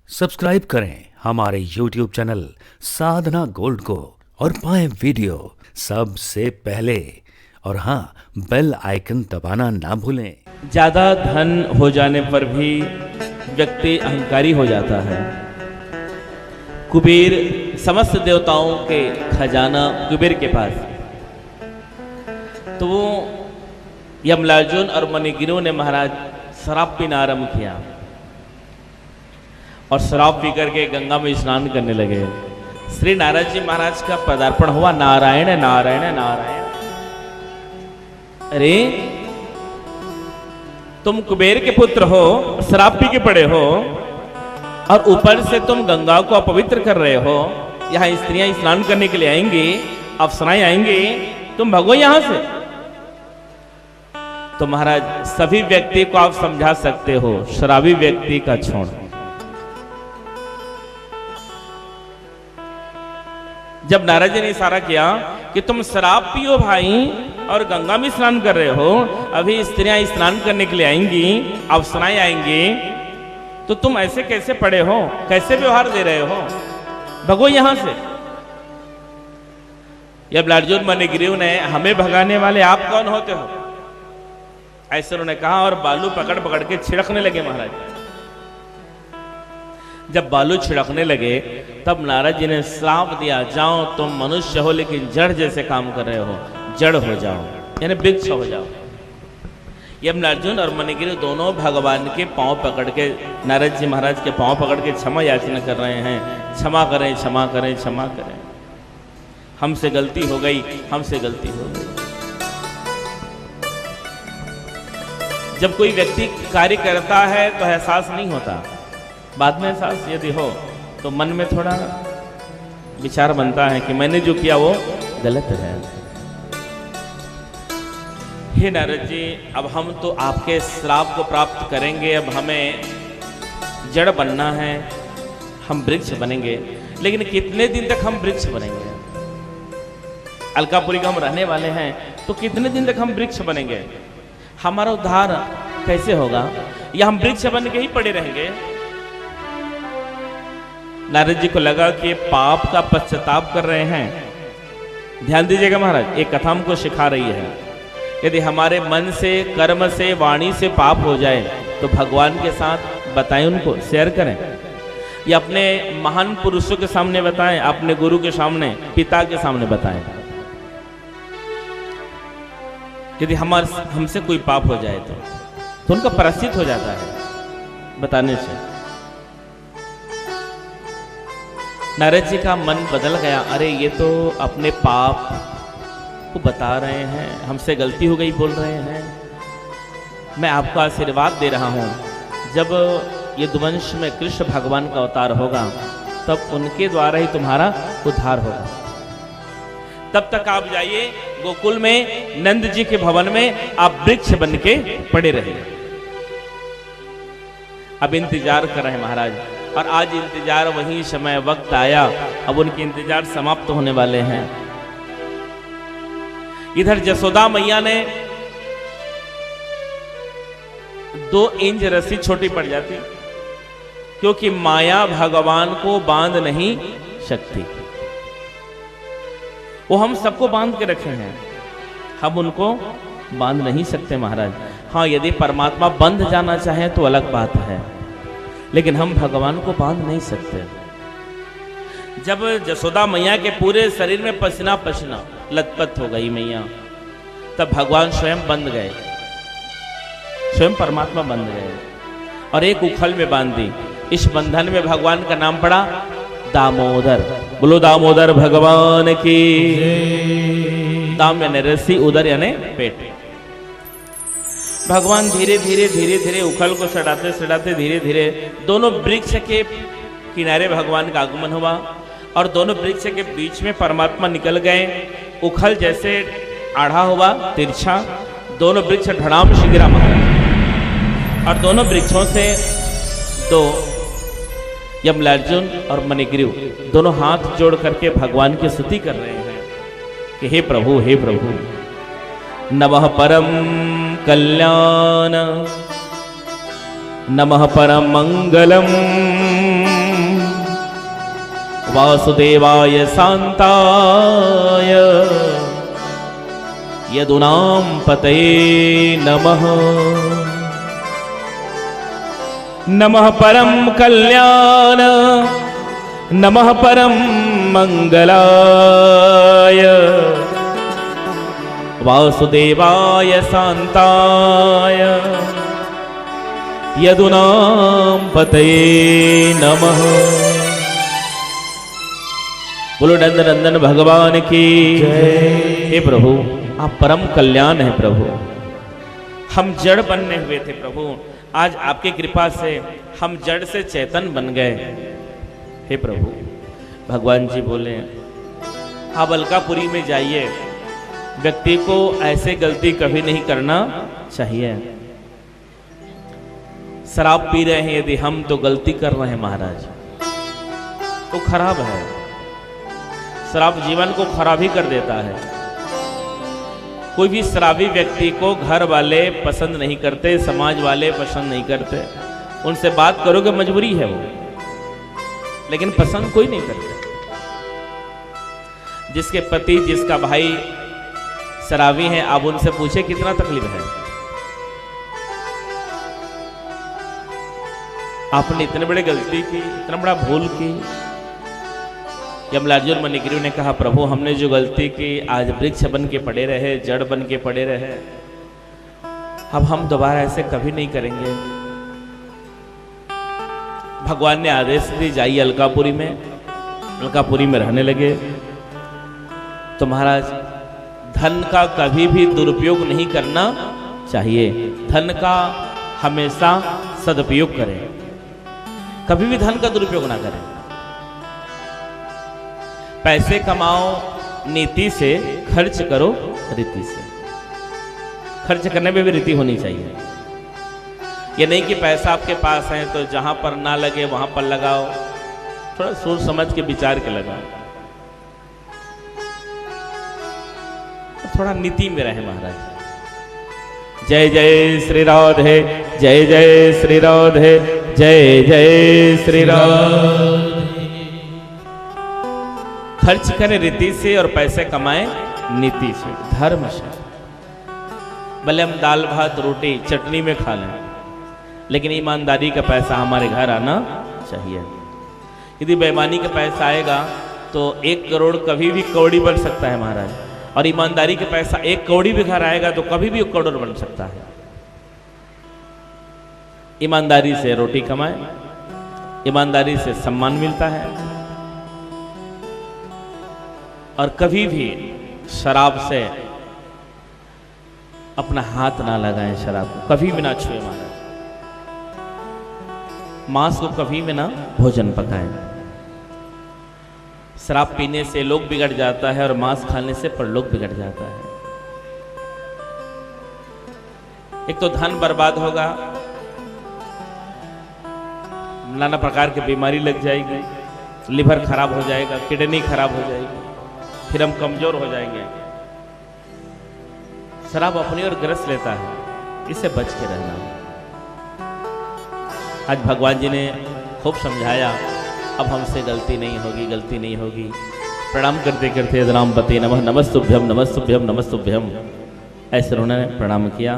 Subscribe करें हमारे YouTube channel साधना gold को और पाएं वीडियो सबसे पहले। और हाँ, बेल आइकन दबाना ना भूलें। ज्यादा धन हो जाने पर भी व्यक्ति अहंकारी हो जाता है। कुबेर समस्त देवताओं के खजाना कुबेर के पास, तो वो यमलार्जुन और मणिगिरु ने महाराज शराब पीना आरंभ किया और शराब पी करके गंगा में स्नान करने लगे। श्री नारद जी महाराज का पदार्पण हुआ। नारायण नारायण नारायण। अरे तुम कुबेर के पुत्र हो, शराब पी के पड़े हो और ऊपर से तुम गंगा को अपवित्र कर रहे हो। यहाँ स्त्रियां स्नान करने के लिए आएंगी, अप्सराएं आएंगी, तुम भगो यहां से। तो महाराज सभी व्यक्ति को आप समझा सकते हो, शराबी व्यक्ति का छोड़। जब नारद जी ने इशारा किया कि तुम शराब पियो भाई और गंगा में स्नान कर रहे हो, अभी स्त्रियां स्नान करने के लिए आएंगी, अप्सराएं आएंगी, तो तुम ऐसे कैसे पड़े हो, कैसे व्यवहार दे रहे हो, भगो यहां से। यमलार्जुन मणिगिरु ने, हमें भगाने वाले आप कौन होते हो, ऐसे उन्होंने कहा और बालू पकड़ पकड़ के छिड़कने लगे महाराज। जब बालू छिड़कने लगे तब नारद जी ने श्राप दिया, जाओ तुम मनुष्य हो लेकिन जड़ जैसे काम कर रहे हो, जड़ हो जाओ, यानी वृक्ष हो जाओ। यमलार्जुन और मणिगिरु दोनों भगवान के पांव पकड़ के, नारद जी महाराज के पांव पकड़ के क्षमा याचना कर रहे हैं, क्षमा करें क्षमा करें क्षमा करें, हमसे गलती हो गई, हमसे गलती हो गई। जब कोई व्यक्ति कार्य करता है तो एहसास नहीं होता, बाद में एहसास यदि हो तो मन में थोड़ा विचार बनता है कि मैंने जो किया वो गलत है। हे नारद जी, अब हम तो आपके श्राप को प्राप्त करेंगे, अब हमें जड़ बनना है, हम वृक्ष बनेंगे, लेकिन कितने दिन तक हम वृक्ष बनेंगे? अलकापुरी का हम रहने वाले हैं, तो कितने दिन तक हम वृक्ष बनेंगे? हमारा उद्धार कैसे होगा? या हम वृक्ष बन के ही पड़े रहेंगे? नारद जी को लगा कि पाप का पश्चाताप कर रहे हैं। ध्यान दीजिएगा महाराज, एक कथा हमको सिखा रही है, यदि हमारे मन से, कर्म से, वाणी से पाप हो जाए तो भगवान के साथ बताएं, उनको शेयर करें, या अपने महान पुरुषों के सामने बताएं, अपने गुरु के सामने, पिता के सामने बताएं। यदि हमसे कोई पाप हो जाए तो उनका प्रायश्चित हो जाता है बताने से। नारद जी का मन बदल गया, अरे ये तो अपने पाप को बता रहे हैं, हमसे गलती हो गई बोल रहे हैं, मैं आपको आशीर्वाद दे रहा हूँ, जब ये दुवंश में कृष्ण भगवान का अवतार होगा तब उनके द्वारा ही तुम्हारा उद्धार होगा। तब तक आप जाइए गोकुल में नंद जी के भवन में, आप वृक्ष बन के पड़े रहे। अब इंतजार कर रहे हैं महाराज, और आज इंतजार वही समय वक्त आया, अब उनके इंतजार समाप्त होने वाले हैं। इधर जसोदा मैया ने 2 इंच रस्सी छोटी पड़ जाती, क्योंकि माया भगवान को बांध नहीं सकती। वो हम सबको बांध के रखे हैं, हम उनको बांध नहीं सकते महाराज। हाँ, यदि परमात्मा बंध जाना चाहे तो अलग बात है, लेकिन हम भगवान को बांध नहीं सकते। जब जसोदा मैया के पूरे शरीर में पसीना पसीना लथपथ हो गई मैया, तब भगवान स्वयं बंध गए, स्वयं परमात्मा बंध गए और एक उखल में बांध दी। इस बंधन में भगवान का नाम पड़ा दामोदर। बोलो दामोदर भगवान की। दाम यानी रस्सी, उदर यानी पेट। भगवान धीरे धीरे धीरे धीरे उखल को सड़ाते सड़ाते धीरे धीरे दोनों वृक्ष के किनारे भगवान का आगमन हुआ, और दोनों वृक्ष के बीच में परमात्मा निकल गए। उखल जैसे आढ़ा हुआ, तिरछा, दोनों वृक्ष ढड़ाम शिगिरा मारा, और दोनों वृक्षों से 2 यमलार्जुन और मणिगिरु दोनों हाथ जोड़ करके भगवान की स्तुति कर रहे हैं कि हे प्रभु, हे प्रभु, नमः परम कल्याण, नमः परम मंगलम, वासुदेवाय शांताय यदुनां पतये नमः। नमः परम कल्याण नमः परम मंगलाय वासुदेवाय शांताय यदुनां पतये नमः। बोलो नंदन नंदन भगवान की जय। हे प्रभु आप परम कल्याण है प्रभु। हम जड़ बनने हुए थे प्रभु, आज आपकी कृपा से हम जड़ से चेतन बन गए। हे प्रभु भगवान जी बोले आप अलकापुरी में जाइए, व्यक्ति को ऐसे गलती कभी नहीं करना चाहिए। शराब पी रहे हैं यदि हम तो गलती कर रहे हैं महाराज, तो खराब है। शराब जीवन को खराब ही कर देता है। कोई भी शराबी व्यक्ति को घर वाले पसंद नहीं करते, समाज वाले पसंद नहीं करते। उनसे बात करोगे मजबूरी है वो, लेकिन पसंद कोई नहीं करता। जिसके पति जिसका भाई शराबी हैं, आप उनसे पूछे कितना तकलीफ है। आपने इतने बड़े गलती की, इतना बड़ा भूल की। यमलार्जुन मणिग्रीव ने कहा प्रभु हमने जो गलती की आज वृक्ष बन के पड़े रहे, जड़ बन के पड़े रहे, अब हम दोबारा ऐसे कभी नहीं करेंगे। भगवान ने आदेश दी जाइए अलकापुरी में। अलकापुरी में रहने लगे। तो महाराज धन का कभी भी दुरुपयोग नहीं करना चाहिए, धन का हमेशा सदुपयोग करें, कभी भी धन का दुरुपयोग ना करें। पैसे कमाओ नीति से, खर्च करो रीति से। खर्च करने में भी रीति होनी चाहिए। ये नहीं कि पैसा आपके पास है तो जहां पर ना लगे वहां पर लगाओ, थोड़ा सोच समझ के विचार के लगाओ, थोड़ा नीति में रहे महाराज। जय जय श्री राधे, जय जय श्री राधे, जय जय श्री राधे। खर्च करें रीति से और पैसे कमाएं नीति से, धर्म से। भले हम दाल भात रोटी चटनी में खा लें, लेकिन ईमानदारी का पैसा हमारे घर आना चाहिए। यदि बेईमानी का पैसा आएगा तो 1 करोड़ कभी भी कौड़ी बन सकता है महाराज, और ईमानदारी का पैसा 1 कौड़ी भी घर आएगा तो कभी भी 1 करोड़ बन सकता है। ईमानदारी से रोटी कमाएं, ईमानदारी से सम्मान मिलता है। और कभी भी शराब से अपना हाथ ना लगाएं, शराब को कभी भी ना छुए महाराज। मांस को कभी भी ना भोजन पकाएं। शराब पीने से लोग बिगड़ जाता है और मांस खाने से परलोक बिगड़ जाता है। एक तो धन बर्बाद होगा, नाना प्रकार की बीमारी लग जाएगी, लिवर खराब हो जाएगा, किडनी खराब हो जाएगी, फिर हम कमजोर हो जाएंगे। शराब अपनी ओर ग्रस लेता है, इससे बच के रहना। आज भगवान जी ने खूब समझाया, अब हमसे गलती नहीं होगी, गलती नहीं होगी। प्रणाम करते करते राम पते नमः, नमस्तुभ्यम नमस्तुभ्यम नमस्तुभ्यम, ऐसे उन्होंने प्रणाम किया।